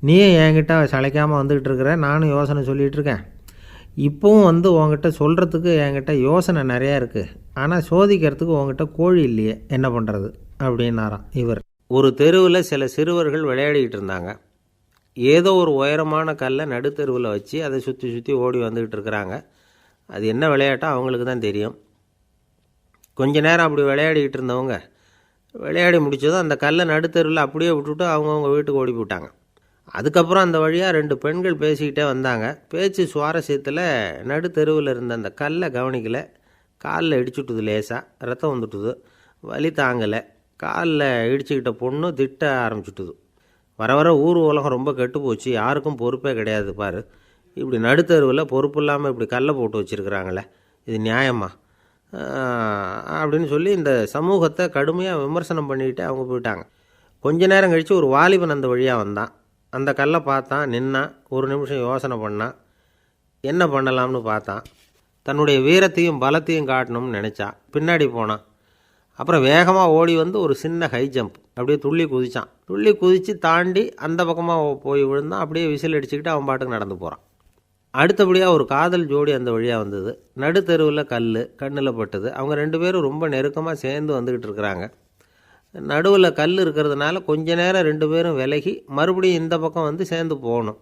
நீயும் என்கிட்ட சளைக்காமல் வந்துக்கிட்டு இருக்கிற, நானும் யோசனை சொல்லிகிட்டு இருக்கேன். இப்போவும் உங்ககிட்ட சொல்கிறதுக்கு என்கிட்ட யோசனை நிறையா இருக்குது. ஆனால் சோதிக்கிறதுக்கு உங்ககிட்ட கோழி இல்லையே, என்ன பண்ணுறது அப்படின்னாராம் இவர். ஒரு தெருவில் சில சிறுவர்கள் விளையாடிக்கிட்டு இருந்தாங்க. ஏதோ ஒரு உயரமான கல்லை நடுத்தெருவில் வச்சு அதை சுற்றி சுற்றி ஓடி வந்துக்கிட்டு இருக்கிறாங்க. அது என்ன விளையாட்டோ அவங்களுக்கு தான் தெரியும். கொஞ்ச நேரம் அப்படி விளையாடிக்கிட்டு இருந்தவங்க விளையாடி முடித்ததும் அந்த கல்லை நடுத்தெருவில் அப்படியே விட்டுட்டு அவங்கவுங்க வீட்டுக்கு ஓடி போட்டாங்க. அதுக்கப்புறம் அந்த வழியாக 2 பெண்கள் பேசிக்கிட்டே வந்தாங்க. பேச்சு சுவாரஸ்யத்தில் நடுத்தெருவில் இருந்த அந்த கல்லை கவனிக்கலை. காலில் இடிச்சுட்டுது, லேசாக ரத்தம் வந்துட்டுது, வலி தாங்கலை. காலில் இடிச்சுக்கிட்ட பொண்ணு திட்ட ஆரம்பிச்சுட்டுது. வர வர ஊர் உலகம் ரொம்ப கெட்டு போச்சு, யாருக்கும் பொறுப்பே கிடையாது பாரு, இப்படி நடுத்தருவில் பொறுப்பு இல்லாமல் இப்படி கல்லை போட்டு வச்சுருக்குறாங்களே, இது நியாயமா அப்படின்னு சொல்லி இந்த சமூகத்தை கடுமையாக விமர்சனம் பண்ணிக்கிட்டு அவங்க போயிட்டாங்க. கொஞ்ச நேரம் கழித்து ஒரு வாலிபன் அந்த வழியாக வந்தான். அந்த கல்லை பார்த்தான், நின்னான். ஒரு நிமிஷம் யோசனை பண்ணான், என்ன பண்ணலாம்னு பார்த்தான். தன்னுடைய வீரத்தையும் பலத்தையும் காட்டணும்னு நினச்சான். பின்னாடி போனான். அப்புறம் வேகமாக ஓடி ஒரு சின்ன ஹை ஜம்ப், அப்படியே துள்ளி குதித்தான். துள்ளி குதித்து தாண்டி அந்த பக்கமாக போய் விழுந்தான். அப்படியே விசில் அடிச்சுக்கிட்டு அவன் பாட்டுக்கு நடந்து போகிறான். அடுத்தபடியாக ஒரு காதல் ஜோடி அந்த வழியாக வந்தது. நடுத்தெருவில் கண்ணில் பட்டது. அவங்க 2 பேரும் ரொம்ப நெருக்கமாக சேர்ந்து வந்துக்கிட்டு இருக்கிறாங்க. நடுவில் கல் இருக்கிறதுனால கொஞ்ச நேரம் 2 பேரும் விலகி மறுபடியும் இந்த பக்கம் சேர்ந்து போகணும்.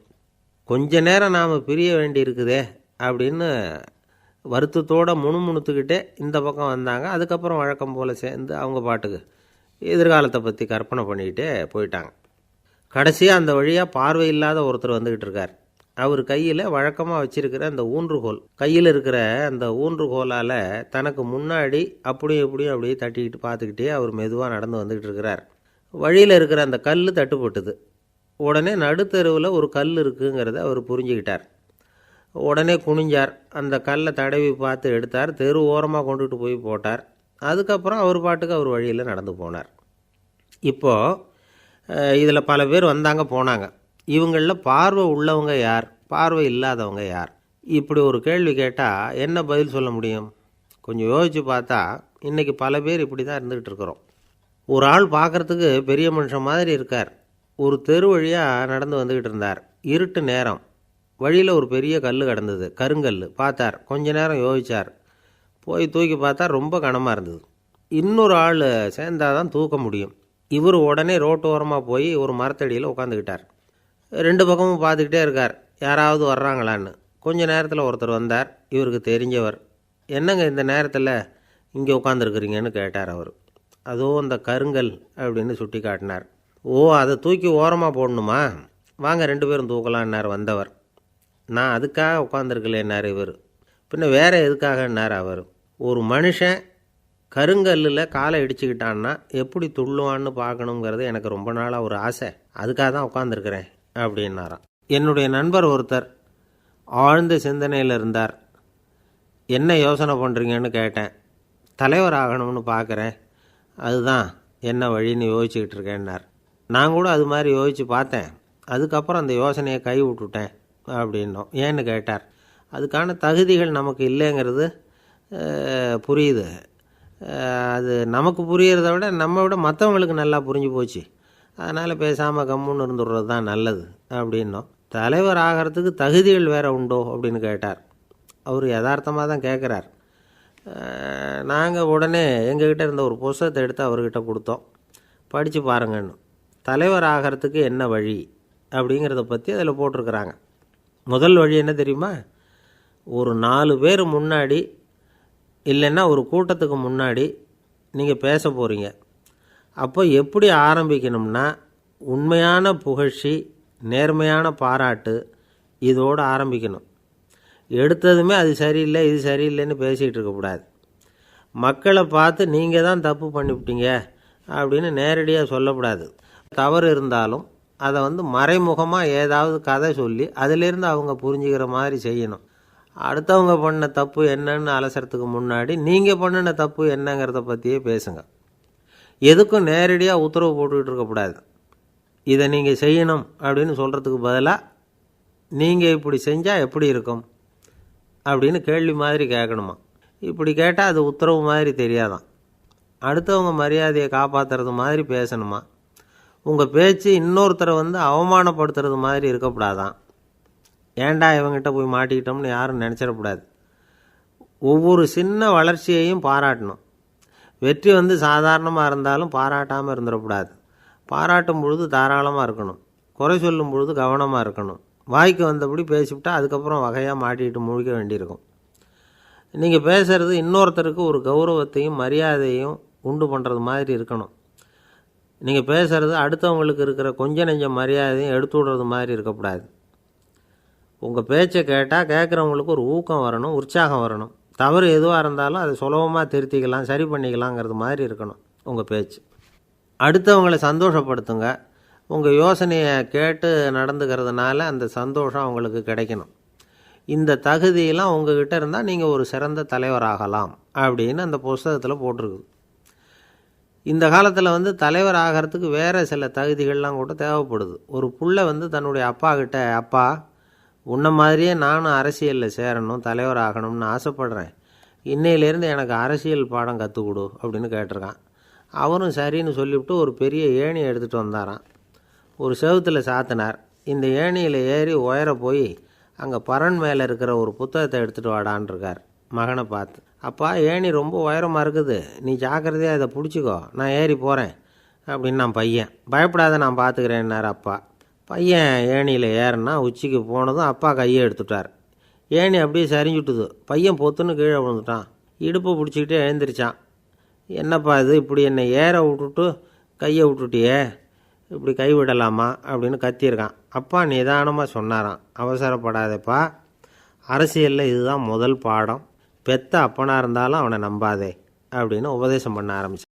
கொஞ்ச நேரம் நாம் பிரிய வேண்டி இருக்குதே அப்படின்னு வருத்தத்தோடு முணுமுணுத்துக்கிட்டே இந்த பக்கம் வந்தாங்க. அதுக்கப்புறம் வழக்கம் போல் சேர்ந்து அவங்க பாட்டுக்கு எதிர்காலத்தை பற்றி கற்பனை பண்ணிக்கிட்டே போயிட்டாங்க. கடைசியாக அந்த வழியாக பார்வை இல்லாத ஒருத்தர் வந்துக்கிட்டு இருக்கார். அவர் கையில் வழக்கமாக வச்சுருக்கிற அந்த ஊன்றுகோல், கையில் இருக்கிற அந்த ஊன்றுகோலால் தனக்கு முன்னாடி அப்படியும் இப்படியும் அப்படியே தட்டிக்கிட்டு பார்த்துக்கிட்டே அவர் மெதுவாக நடந்து வந்துக்கிட்டு இருக்கிறார். வழியில் இருக்கிற அந்த கல் தட்டுப்பட்டுது. உடனே நடுத்தெருவில் ஒரு கல் இருக்குங்கிறத அவர் புரிஞ்சுக்கிட்டார். உடனே குனிஞ்சார். அந்த கல்லை தடவி பார்த்து எடுத்தார். தெரு ஓரமாக கொண்டுட்டு போய் போட்டார். அதுக்கப்புறம் அவர் பாட்டுக்கு அவர் வழியில் நடந்து போனார். இப்போது இதில் பல பேர் வந்தாங்க போனாங்க. இவங்களில் பார்வை உள்ளவங்க யார், பார்வை இல்லாதவங்க யார்? இப்படி ஒரு கேள்வி கேட்டால் என்ன பதில் சொல்ல முடியும்? கொஞ்சம் யோசித்து பார்த்தா இன்றைக்கி பல பேர் இப்படி தான் இருந்துக்கிட்டு இருக்கிறோம். ஒரு ஆள் பார்க்குறதுக்கு பெரிய மனுஷன் மாதிரி இருக்கார். ஒரு தெரு வழியாக நடந்து வந்துக்கிட்டு இருந்தார். இருட்டு நேரம். வழியில் ஒரு பெரிய கல் கிடந்தது, கருங்கல். பார்த்தார். கொஞ்ச நேரம் யோசித்தார். போய் தூக்கி பார்த்தா ரொம்ப கனமாக இருந்தது. இன்னொரு ஆள் சேர்ந்தால் தான் தூக்க முடியும். இவர் உடனே ரோட்டு ஓரமாக போய் ஒரு மரத்தடியில் உட்காந்துக்கிட்டார். ரெண்டு பக்கமும் பார்த்துக்கிட்டே இருக்கார், யாராவது வர்றாங்களான்னு. கொஞ்ச நேரத்தில் ஒருத்தர் வந்தார், இவருக்கு தெரிஞ்சவர். என்னங்க இந்த நேரத்தில் இங்கே உட்காந்துருக்குறீங்கன்னு கேட்டார் அவர். அதோ அந்த கருங்கல் அப்படின்னு சுட்டி காட்டினார். ஓ, அதை தூக்கி ஓரமாக போடணுமா? வாங்க ரெண்டு பேரும் தூக்கலான்னார் வந்தவர். நான் அதுக்காக உட்காந்துருக்கலேன்னார் இவர். பின்ன வேறு எதுக்காகன்னார் அவர். ஒரு மனுஷன் கருங்கல்லில் காலை இடிச்சுக்கிட்டான்னா எப்படி துள்ளுவான்னு பார்க்கணுங்கிறது எனக்கு ரொம்ப நாளாக ஒரு ஆசை. அதுக்காக தான் உட்காந்துருக்கிறேன் அப்படின்னாராம். என்னுடைய நண்பர் ஒருத்தர் ஆழ்ந்த சிந்தனையில் இருந்தார். என்ன யோசனை பண்ணுறீங்கன்னு கேட்டேன். தலைவர் ஆகணும்னு பார்க்குறேன், அதுதான் என்ன வழின்னு யோசிச்சுக்கிட்டு இருக்கேன்னார். நான் கூட அது மாதிரி யோசித்து பார்த்தேன். அதுக்கப்புறம் அந்த யோசனையை கை விட்டுட்டேன் அப்படின்னோம். ஏன்னு கேட்டார். அதுக்கான தகுதிகள் நமக்கு இல்லைங்கிறது புரியுது. அது நமக்கு புரியறத விட நம்ம விட மற்றவங்களுக்கு நல்லா புரிஞ்சு போச்சு. அதனால் பேசாமல் கம்முன்னு இருந்துடுறது தான் நல்லது அப்படின்னோம். தலைவர் ஆகிறதுக்கு தகுதிகள் வேறு உண்டோ அப்படின்னு கேட்டார். அவர் யதார்த்தமாக தான் கேட்குறார். நாங்கள் உடனே எங்ககிட்ட இருந்த ஒரு புத்தகத்தை எடுத்து அவர்கிட்ட கொடுத்தோம். படித்து பாருங்கன்னு. தலைவர் ஆகிறதுக்கு என்ன வழி அப்படிங்கிறத பற்றி அதில் போட்டிருக்கிறாங்க. முதல் வழி என்ன தெரியுமா? ஒரு 4 பேர் முன்னாடி இல்லைன்னா ஒரு கூட்டத்துக்கு முன்னாடி நீங்கள் பேச போகிறீங்க. அப்போ எப்படி ஆரம்பிக்கணும்னா, உண்மையான புகழ்ச்சி, நேர்மையான பாராட்டு, இதோடு ஆரம்பிக்கணும். எடுத்ததுமே அது சரியில்லை இது சரியில்லைன்னு பேசிகிட்டு இருக்கக்கூடாது. மக்களை பார்த்து நீங்கள் தான் தப்பு பண்ணிவிட்டீங்க அப்படின்னு நேரடியாக சொல்லக்கூடாது. தவறு இருந்தாலும் அதை மறைமுகமாக ஏதாவது கதை சொல்லி அதிலிருந்து அவங்க புரிஞ்சுக்கிற மாதிரி செய்யணும். அடுத்தவங்க பண்ண தப்பு என்னன்னு அலசறதுக்கு முன்னாடி நீங்கள் பண்ணின தப்பு என்னங்கிறத பற்றியே பேசுங்க. எதுக்கும் நேரடியாக உத்தரவு போட்டுக்கிட்டு இருக்கக்கூடாது. இதை நீங்கள் செய்யணும் அப்படின்னு சொல்கிறதுக்கு பதிலாக நீங்கள் இப்படி செஞ்சால் எப்படி இருக்கும் அப்படின்னு கேள்வி மாதிரி கேட்கணுமா. இப்படி கேட்டால் அது உத்தரவு மாதிரி தெரியாதான். அடுத்தவங்க மரியாதையை காப்பாற்றுறது மாதிரி பேசணுமா. உங்கள் பேச்சு இன்னொருத்தரை அவமானப்படுத்துறது மாதிரி இருக்கக்கூடாதான். ஏண்டா இவங்கிட்ட போய் மாட்டிக்கிட்டோம்னு யாரும் நினச்சிடக்கூடாது. ஒவ்வொரு சின்ன வளர்ச்சியையும் பாராட்டணும். வெற்றி சாதாரணமாக இருந்தாலும் பாராட்டாமல் இருந்துடக்கூடாது. பாராட்டும் பொழுது தாராளமாக இருக்கணும். குறை சொல்லும் பொழுது கவனமாக இருக்கணும். வாய்க்கு வந்தபடி பேசிவிட்டால் அதுக்கப்புறம் வகையாக மாட்டிக்கிட்டு முழிக்க வேண்டியிருக்கும். நீங்கள் பேசுகிறது இன்னொருத்தருக்கு ஒரு கௌரவத்தையும் மரியாதையும் உண்டு பண்ணுறது மாதிரி இருக்கணும். நீங்கள் பேசுகிறது அடுத்தவங்களுக்கு இருக்கிற கொஞ்ச நெஞ்ச மரியாதையும் எடுத்து விடுறது மாதிரி இருக்கக்கூடாது. உங்கள் பேச்சை கேட்டால் கேட்குறவங்களுக்கு ஒரு ஊக்கம் வரணும், உற்சாகம் வரணும். தவறு எதுவாக இருந்தாலும் அதை சுலபமாக திருத்திக்கலாம், சரி பண்ணிக்கலாங்கிறது மாதிரி இருக்கணும் உங்கள் பேச்சு. அடுத்தவங்களை சந்தோஷப்படுத்துங்க. உங்கள் யோசனையை கேட்டு நடந்துக்கிறதுனால அந்த சந்தோஷம் அவங்களுக்கு கிடைக்கணும். இந்த தகுதியெல்லாம் உங்ககிட்ட இருந்தால் நீங்கள் ஒரு சிறந்த தலைவராகலாம் அப்படின்னு அந்த புஸ்தகத்தில் போட்டிருக்கு. இந்த காலத்தில் தலைவர் ஆகிறதுக்கு வேறு சில தகுதிகள்லாம் கூட தேவைப்படுது. ஒரு புள்ள தன்னுடைய அப்பா கிட்ட, அப்பா உன்ன மாதிரியே நானும் அரசியலில் சேரணும், தலைவர் ஆகணும்னு ஆசைப்படுறேன், இன்னையிலேருந்து எனக்கு அரசியல் பாடம் கற்றுக் கொடு அப்படின்னு கேட்டிருக்கான். அவரும் சரின்னு சொல்லிவிட்டு ஒரு பெரிய ஏணியை எடுத்துகிட்டு வந்தாராம். ஒரு செவுத்தில் சாத்தினார். இந்த ஏணியில் ஏறி உயர போய் அங்கே பரன் மேலே இருக்கிற ஒரு புத்தகத்தை எடுத்துகிட்டு வாடான்ருக்கார் மகனை பார்த்து. அப்பா ஏணி ரொம்ப உயரமாக இருக்குது, நீ ஜாக்கிரதையாக இதை பிடிச்சிக்கோ, நான் ஏறி போகிறேன் அப்படின்னு நான் பையன். பயப்படாத, நான் பார்த்துக்கிறேன்னார் அப்பா. பையன் ஏணியில் ஏறினா உச்சிக்கு போனதும் அப்பா கையை எடுத்துட்டார். ஏணி அப்படியே சரிஞ்சுட்டுது. பையன் பொத்துன்னு கீழே விழுந்துட்டான். இடுப்பை பிடிச்சிக்கிட்டே எழுந்திரிச்சான். என்னப்பா இது, இப்படி என்னை ஏற விட்டுட்டு கையை விட்டுட்டியே, இப்படி கை விடலாமா அப்படின்னு கத்தியிருக்கான். அப்பா நிதானமாக சொன்னாராம், அவசரப்படாதப்பா, அரசியலில் இதுதான் முதல் பாடம், பெத்த அப்பனாக இருந்தாலும் அவனை நம்பாதே அப்படின்னு உபதேசம் பண்ண ஆரம்பித்தான்.